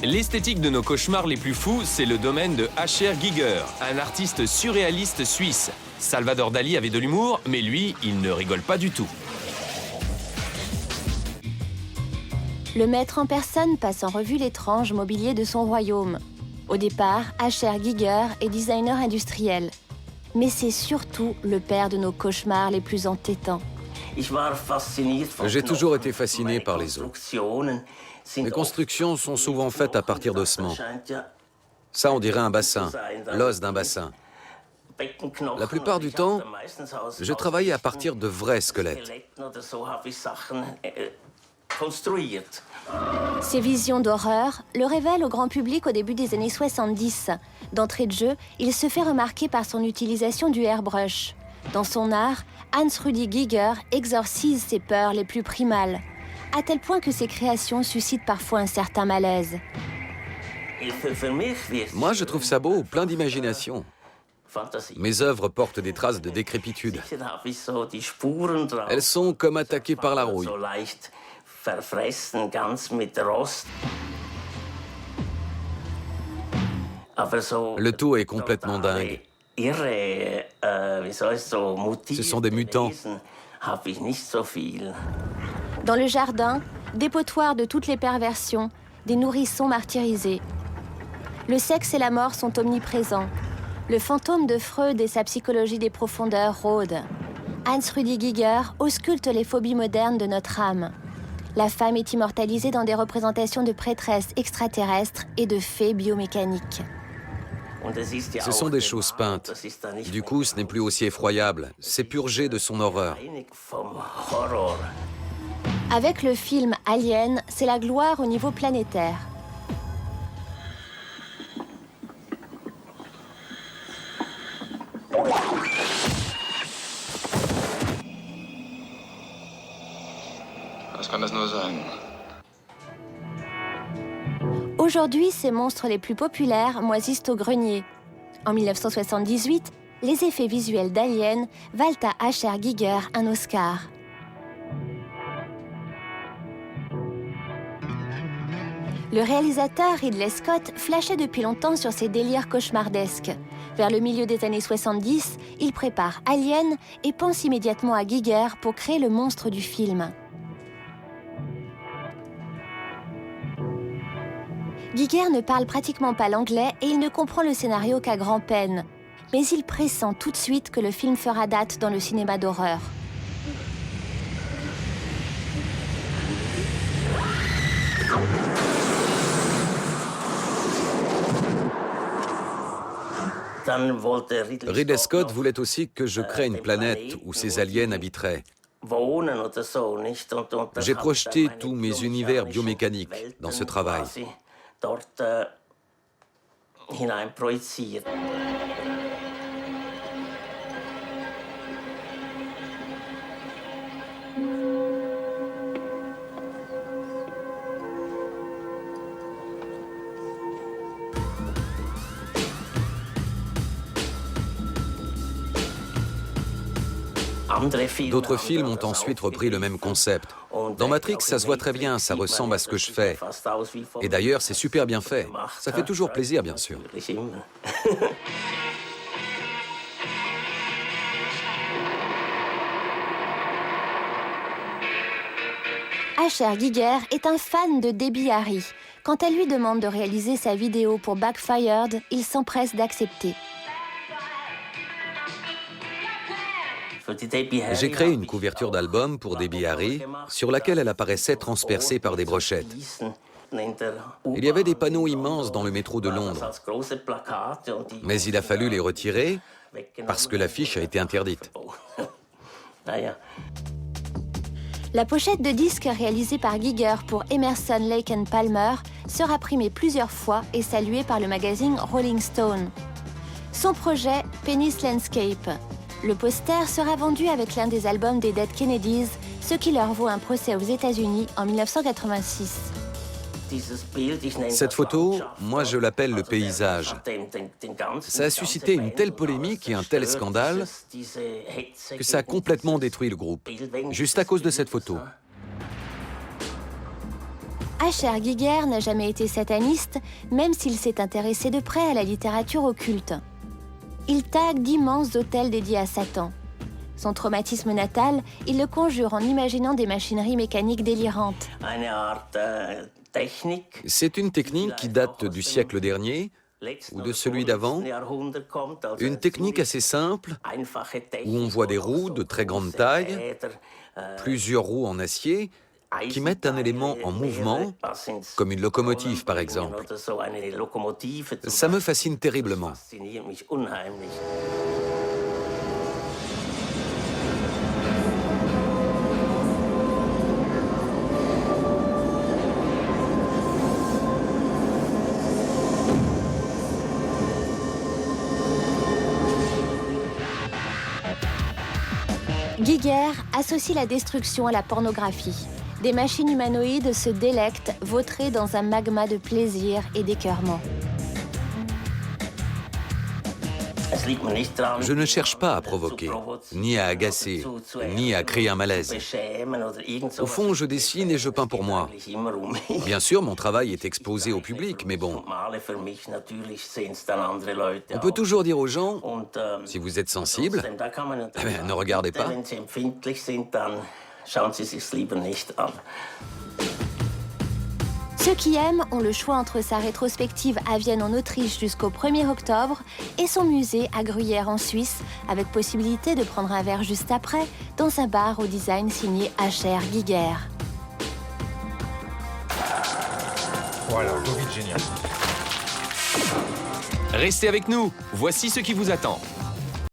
L'esthétique de nos cauchemars les plus fous, c'est le domaine de H.R. Giger, un artiste surréaliste suisse. Salvador Dali avait de l'humour, mais lui, il ne rigole pas du tout. Le maître en personne passe en revue l'étrange mobilier de son royaume. Au départ, H.R. Giger est designer industriel. Mais c'est surtout le père de nos cauchemars les plus entêtants. J'ai toujours été fasciné par les os. Les constructions sont souvent faites à partir d'ossements. Ça, on dirait un bassin, l'os d'un bassin. La plupart du temps, je travaillais à partir de vrais squelettes. Ces visions d'horreur le révèlent au grand public au début des années 70. D'entrée de jeu, il se fait remarquer par son utilisation du airbrush. Dans son art, Hans-Rudi Giger exorcise ses peurs les plus primales, à tel point que ses créations suscitent parfois un certain malaise. Moi, je trouve ça beau, plein d'imagination. Mes œuvres portent des traces de décrépitude. Elles sont comme attaquées par la rouille. Le tout est complètement dingue. Ce sont des mutants. Dans le jardin, dépotoir de toutes les perversions, des nourrissons martyrisés. Le sexe et la mort sont omniprésents. Le fantôme de Freud et sa psychologie des profondeurs rôdent. Hans-Rudi Giger ausculte les phobies modernes de notre âme. La femme est immortalisée dans des représentations de prêtresses extraterrestres et de fées biomécaniques. Ce sont des choses peintes. Du coup, ce n'est plus aussi effroyable. C'est purgé de son horreur. Avec le film Alien, c'est la gloire au niveau planétaire. Aujourd'hui, ces monstres les plus populaires moisissent au grenier. En 1978, les effets visuels d'Alien valent à H.R. Giger un Oscar. Le réalisateur Ridley Scott flashait depuis longtemps sur ses délires cauchemardesques. Vers le milieu des années 70, il prépare Alien et pense immédiatement à Giger pour créer le monstre du film. Giger ne parle pratiquement pas l'anglais et il ne comprend le scénario qu'à grand-peine. Mais il pressent tout de suite que le film fera date dans le cinéma d'horreur. Ridley Scott voulait aussi que je crée une planète où ces aliens habiteraient. J'ai projeté tous mes univers biomécaniques dans ce travail. D'autres films ont ensuite repris le même concept. Dans Matrix, ça se voit très bien, ça ressemble à ce que je fais. Et d'ailleurs, c'est super bien fait. Ça fait toujours plaisir, bien sûr. H.R. Giger est un fan de Debbie Harry. Quand elle lui demande de réaliser sa vidéo pour Backfired, il s'empresse d'accepter. J'ai créé une couverture d'album pour Debbie Harry, sur laquelle elle apparaissait transpercée par des brochettes. Il y avait des panneaux immenses dans le métro de Londres. Mais il a fallu les retirer parce que l'affiche a été interdite. La pochette de disque réalisée par Giger pour Emerson, Lake & Palmer sera primée plusieurs fois et saluée par le magazine Rolling Stone. Son projet, Penis Landscape. Le poster sera vendu avec l'un des albums des Dead Kennedys, ce qui leur vaut un procès aux États-Unis en 1986. Cette photo, moi je l'appelle le paysage. Ça a suscité une telle polémique et un tel scandale que ça a complètement détruit le groupe, juste à cause de cette photo. H.R. Giger n'a jamais été sataniste, même s'il s'est intéressé de près à la littérature occulte. Il tague d'immenses autels dédiés à Satan. Son traumatisme natal, il le conjure en imaginant des machineries mécaniques délirantes. C'est une technique qui date du siècle dernier ou de celui d'avant. Une technique assez simple où on voit des roues de très grande taille, plusieurs roues en acier, qui mettent un élément en mouvement, comme une locomotive par exemple. Ça me fascine terriblement. Giger associe la destruction à la pornographie. Des machines humanoïdes se délectent, vautrées dans un magma de plaisir et d'écœurement. Je ne cherche pas à provoquer, ni à agacer, ni à créer un malaise. Au fond, je dessine et je peins pour moi. Bien sûr, mon travail est exposé au public, mais bon. On peut toujours dire aux gens, si vous êtes sensible, ne regardez pas. Ceux qui aiment ont le choix entre sa rétrospective à Vienne en Autriche jusqu'au 1er octobre et son musée à Gruyère en Suisse, avec possibilité de prendre un verre juste après dans un bar au design signé H.R. Giger. Voilà, Covid génial. Restez avec nous, voici ce qui vous attend.